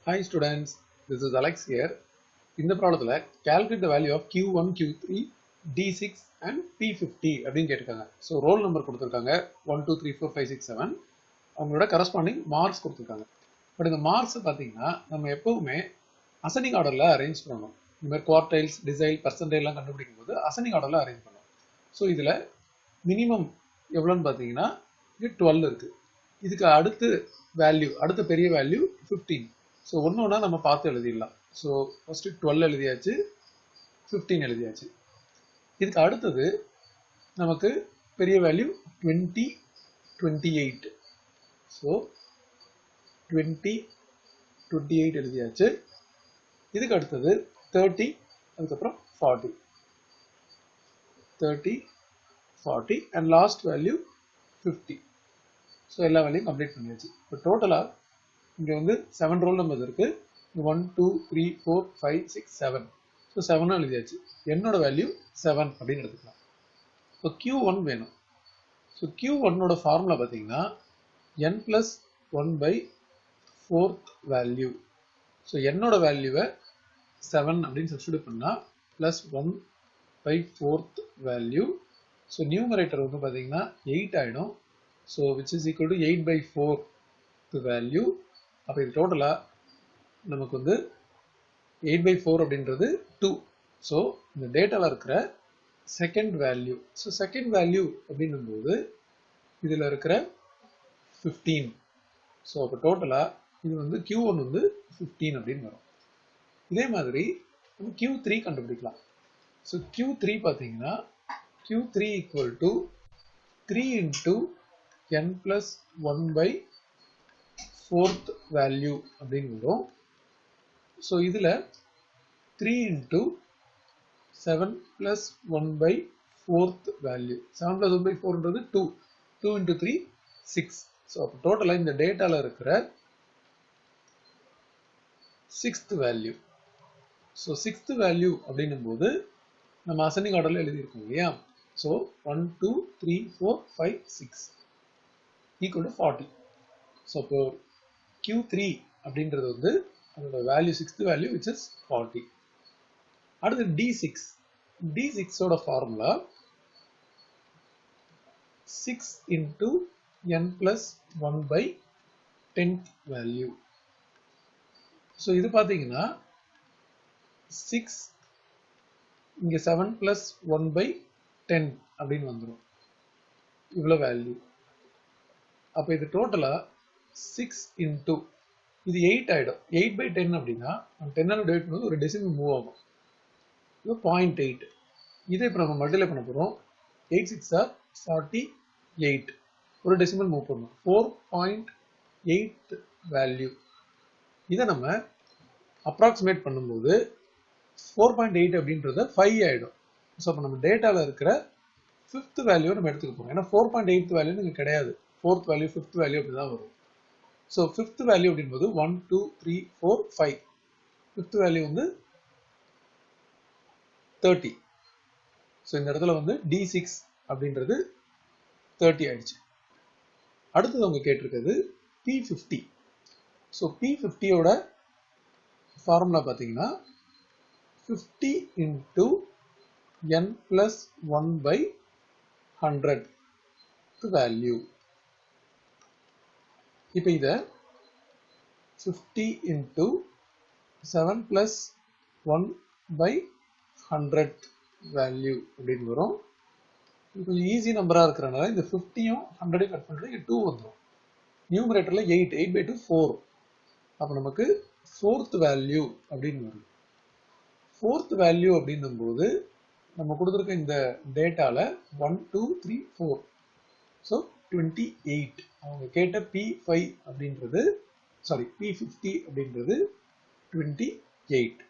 Hi students, this is Alex here. இந்த ப்ராப்ளத்துல calculate the value of Q1, Q3, D6 and P50 அப்படின்னு கேட்டிருக்காங்க. So roll number கொடுத்துருக்காங்க 1, 2, 3, 4, 5, 6, 7. அவங்களோட corresponding marks கொடுத்துருக்காங்க. But இந்த மார்க்ஸ் பார்த்தீங்கன்னா நம்ம எப்பவுமே அசெண்டிங் ஆர்டரில் அரேஞ்ச் பண்ணணும். இந்த மாதிரி குவார்டைல்ஸ், டிசைல், பர்சன்டைல்லாம் கண்டுபிடிக்கும் போது அசெண்டிங் ஆர்டரில் அரேஞ்ச் பண்ணணும். ஸோ இதில் மினிமம் எவ்வளோன்னு பார்த்தீங்கன்னா இது 12 இருக்குது. இதுக்கு அடுத்த பெரிய வேல்யூ 15. ஸோ ஒன்று ஒன்றா நம்ம பார்த்து எழுதிடலாம். ஸோ ஃபஸ்ட்டு 12 எழுதியாச்சு, 15 எழுதியாச்சு. இதுக்கு அடுத்தது நமக்கு பெரிய வேல்யூ 20, 28. ஸோ 20, 28 எழுதியாச்சு. இதுக்கு அடுத்தது 30, அதுக்கப்புறம் 40. 30, 40 and last value 50. ஸோ எல்லா வேல்யூயும் கம்ப்ளீட் பண்ணியாச்சு. இப்போ டோட்டலாக இங்கே வந்து 7 ரோல் நம்பர்ஸ் இருக்கு. 1, 2, 3, 4, 5, 6, 7. ஸோ 7 எழுதியாச்சு. என்னோட வேல்யூ 7 அப்படின்னு எடுத்துக்கலாம். ஸோ Q1 வேணும். ஸோ Q1ஓட ஃபார்முலா பார்த்தீங்கன்னா n plus 1 by 4th value. So என்னோட வேல்யூவை 7 அப்படின்னு சப்ஸ்டிடியூட் பண்ணால் plus 1 by 4th value. So numerator வந்து பார்த்தீங்கன்னா 8 ஆகிடும். So which is equal to 8 by 4th value. அப்போ இது டோட்டலாக நமக்கு வந்து 8 by 4 அப்படின்றது 2. ஸோ இந்த டேட்டாவில் இருக்கிற second value. So second value அப்படின்னும்போது இதில் இருக்கிற 15. ஸோ அப்போ டோட்டலாக இது வந்து Q1 வந்து 15 அப்படின்னு வரும். இதே மாதிரி நம்ம Q3 கண்டுபிடிக்கலாம். ஸோ Q3 பார்த்தீங்கன்னா Q3 equal to 3 into n plus 1 by 4th value அப்படின்னு வரும். ஸோ இதில் 3 into 7 plus 1 by 4th value. 7 plus 1 by 4ன்றது 2. 2 into 3, 6. So அப்போ டோட்டலாக இந்த டேட்டாவில் இருக்கிற 6th value. So 6th value அப்படின்னும் போது நம்ம அசெண்டிங் ஆர்டரில் எழுதியிருக்கோம் இல்லையா? So 1, 2, 3, 4, 5, 6 equal to 40. ஸோ அப்போ Q3 அப்படின்றது வந்து அதோட value 6th value which is 40. அடுத்து D6. D6ஓட formula 6 into n plus 1 by 10th value. So இது பார்த்தீங்கன்னா 6 இங்கே 7 plus 1 by 10 அப்படின்னு வந்துடும். இவ்வளோ வேல்யூ. அப்போ இது டோட்டலாக 6 into இது 8 ஆகிடும். 8 by 10 அப்படின்னா 10 டிவைட் பண்ணும்போது ஒரு டெசிமல் மூவ் ஆகும். இது 0.8. இதை இப்போ நம்ம மல்டிப்ளை பண்ண போகிறோம். 8 6 are 48. ஒரு டெசிமல் மூவ் பண்ணணும். 4.8 வேல்யூ. இதை நம்ம அப்ராக்சிமேட் பண்ணும்போது 4.8 அப்படின்றத 5 ஆகிடும். ஸோ அப்போ நம்ம டேட்டாவில் இருக்கிற 5th வேல்யூ நம்ம எடுத்துக்க போகிறோம். ஏன்னா 4.8 வேல்யூ இங்கே கிடையாது. 4th வேல்யூ 5th வேல்யூ அப்படி தான் வரும். ஸோ 5th வேல்யூ அப்படின்போது 1, 2, 3, 4, 5. 5th வேல்யூ வந்து 30. ஸோ இந்த இடத்துல வந்து D6 அப்படின்றது 30 ஆயிடுச்சு. அடுத்தது அவங்க கேட்டிருக்கிறது P50. ஸோ P50ஓட ஃபார்முலா பார்த்தீங்கன்னா 50 into n plus 1 by 100 value. இப்போ இதை 50 into 7 plus 1 by 100 வேல்யூ அப்படின்னு வரும். இது கொஞ்சம் ஈஸி நம்பராக இருக்கிறனால இந்த 50யும் 100யும் கட் பண்ணுறது 2 வந்துடும். நியூமரேட்டரில் 8, 8 by 2, 4. அப்போ நமக்கு 4th வேல்யூ அப்படின்னு வரும். 4th வேல்யூ அப்படின்னும் போது நம்ம கொடுத்துருக்க இந்த டேட்டாவில் 1, 2, 3, 4. ஸோ 28. அவங்க கேட்ட P5 அப்படின்றது P50 அப்படின்றது 28.